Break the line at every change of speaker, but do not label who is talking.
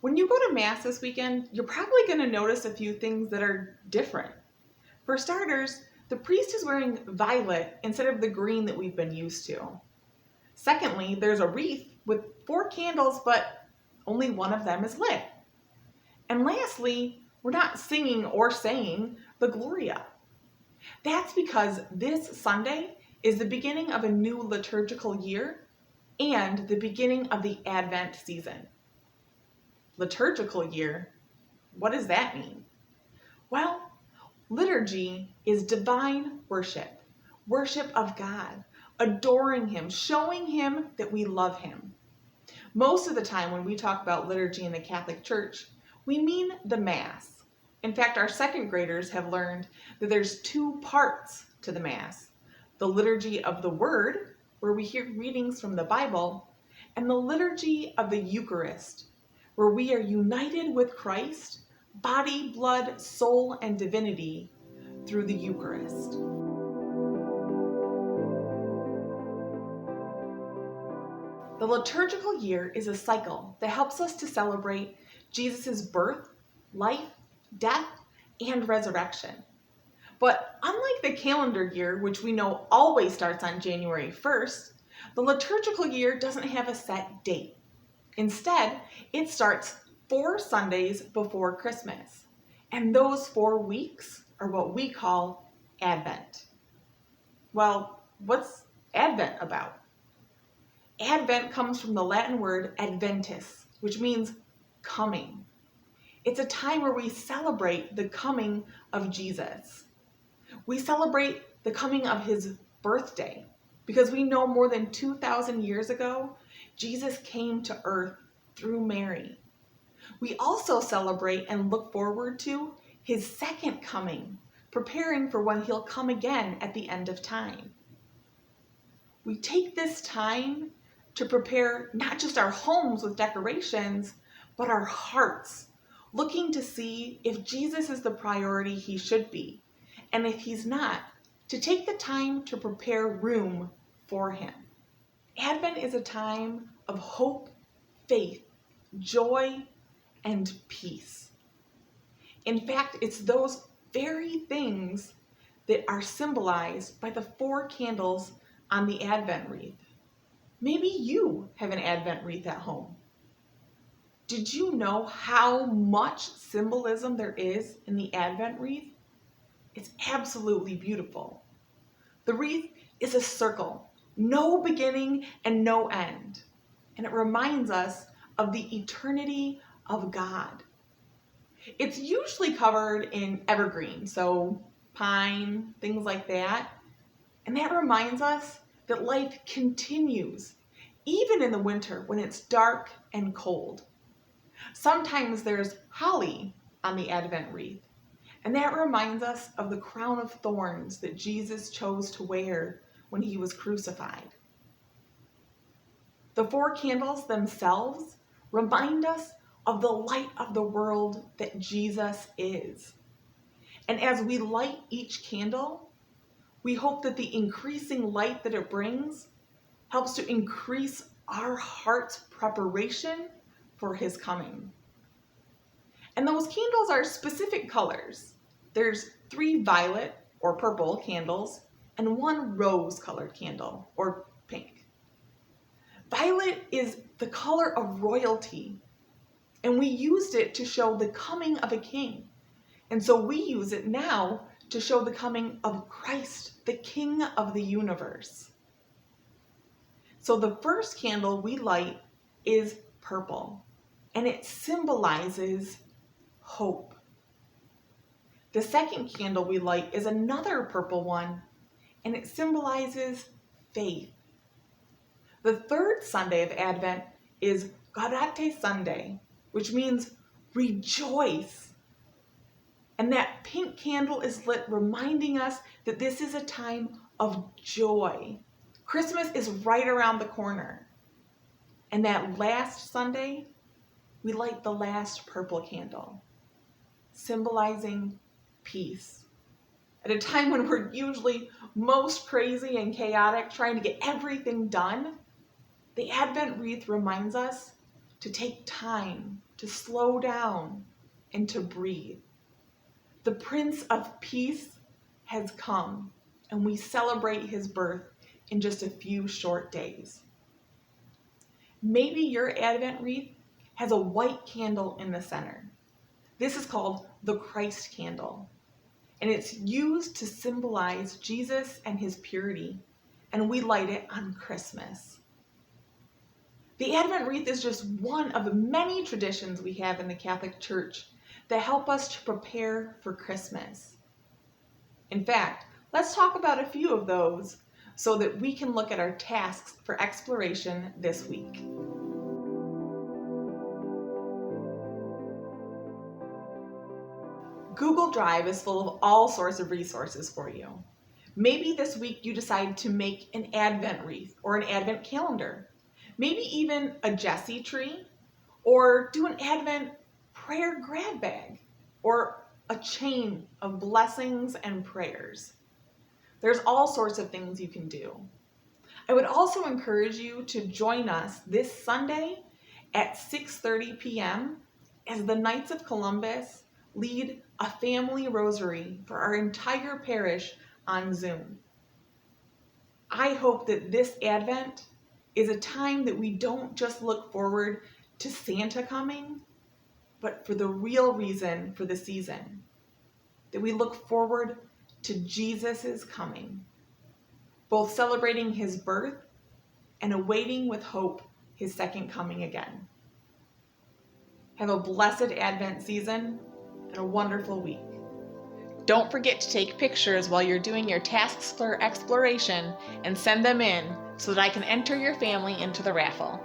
When you go to Mass this weekend, you're probably going to notice a few things that are different. For starters, the priest is wearing violet instead of the green that we've been used to. Secondly, there's a wreath with 4 candles, but only one of them is lit. And lastly, we're not singing or saying the Gloria. That's because this Sunday is the beginning of a new liturgical year and the beginning of the Advent season. Liturgical year? What does that mean? Well, liturgy is divine worship, worship of God, adoring Him, showing Him that we love Him. Most of the time when we talk about liturgy in the Catholic Church, we mean the Mass. In fact, our second graders have learned that there's 2 parts to the Mass. The liturgy of the Word, where we hear readings from the Bible, and the liturgy of the Eucharist, where we are united with Christ, body, blood, soul, and divinity through the Eucharist. The liturgical year is a cycle that helps us to celebrate Jesus' birth, life, death, and resurrection. But unlike the calendar year, which we know always starts on January 1st, the liturgical year doesn't have a set date. Instead, it starts 4 Sundays before Christmas. And those 4 weeks are what we call Advent. Well, what's Advent about? Advent comes from the Latin word adventus, which means coming. It's a time where we celebrate the coming of Jesus. We celebrate the coming of His birthday because we know more than 2,000 years ago, Jesus came to earth through Mary. We also celebrate and look forward to His second coming, preparing for when He'll come again at the end of time. We take this time to prepare not just our homes with decorations, but our hearts, looking to see if Jesus is the priority He should be, and if He's not, to take the time to prepare room for Him. Advent is a time of hope, faith, joy, and peace. In fact, it's those very things that are symbolized by the 4 candles on the Advent wreath. Maybe you have an Advent wreath at home. Did you know how much symbolism there is in the Advent wreath? It's absolutely beautiful. The wreath is a circle, no beginning and no end. And it reminds us of the eternity of God. It's usually covered in evergreen, so pine, things like that. And that reminds us that life continues, even in the winter when it's dark and cold. Sometimes there's holly on the Advent wreath, and that reminds us of the crown of thorns that Jesus chose to wear when He was crucified. The 4 candles themselves remind us of the light of the world that Jesus is. And as we light each candle, we hope that the increasing light that it brings helps to increase our heart's preparation for His coming. And those candles are specific colors. There's 3 violet or purple candles and 1 rose-colored candle or pink. Violet is the color of royalty, and we used it to show the coming of a king. And so we use it now to show the coming of Christ, the King of the universe. So the first candle we light is purple, and it symbolizes hope. The second candle we light is another purple one, and it symbolizes faith. The third Sunday of Advent is Gaudete Sunday, which means rejoice. And that pink candle is lit, reminding us that this is a time of joy. Christmas is right around the corner. And that last Sunday, we light the last purple candle, symbolizing peace. At a time when we're usually most crazy and chaotic, trying to get everything done, the Advent wreath reminds us to take time to slow down, and to breathe. The Prince of Peace has come, and we celebrate his birth in just a few short days. Maybe your Advent wreath has a white candle in the center. This is called the Christ candle, and it's used to symbolize Jesus and his purity, and we light it on Christmas. The Advent wreath is just one of the many traditions we have in the Catholic Church that help us to prepare for Christmas. In fact, let's talk about a few of those so that we can look at our tasks for exploration this week. Google Drive is full of all sorts of resources for you. Maybe this week you decide to make an Advent wreath or an Advent calendar, maybe even a Jessie tree, or do an Advent prayer grab bag, or a chain of blessings and prayers. There's all sorts of things you can do. I would also encourage you to join us this Sunday at 6:30 p.m. as the Knights of Columbus lead a family rosary for our entire parish on Zoom. I hope that this Advent is a time that we don't just look forward to Santa coming, but for the real reason for the season, that we look forward to Jesus' coming, both celebrating his birth and awaiting with hope his second coming again. Have a blessed Advent season and a wonderful week. Don't forget to take pictures while you're doing your tasks for exploration and send them in so that I can enter your family into the raffle.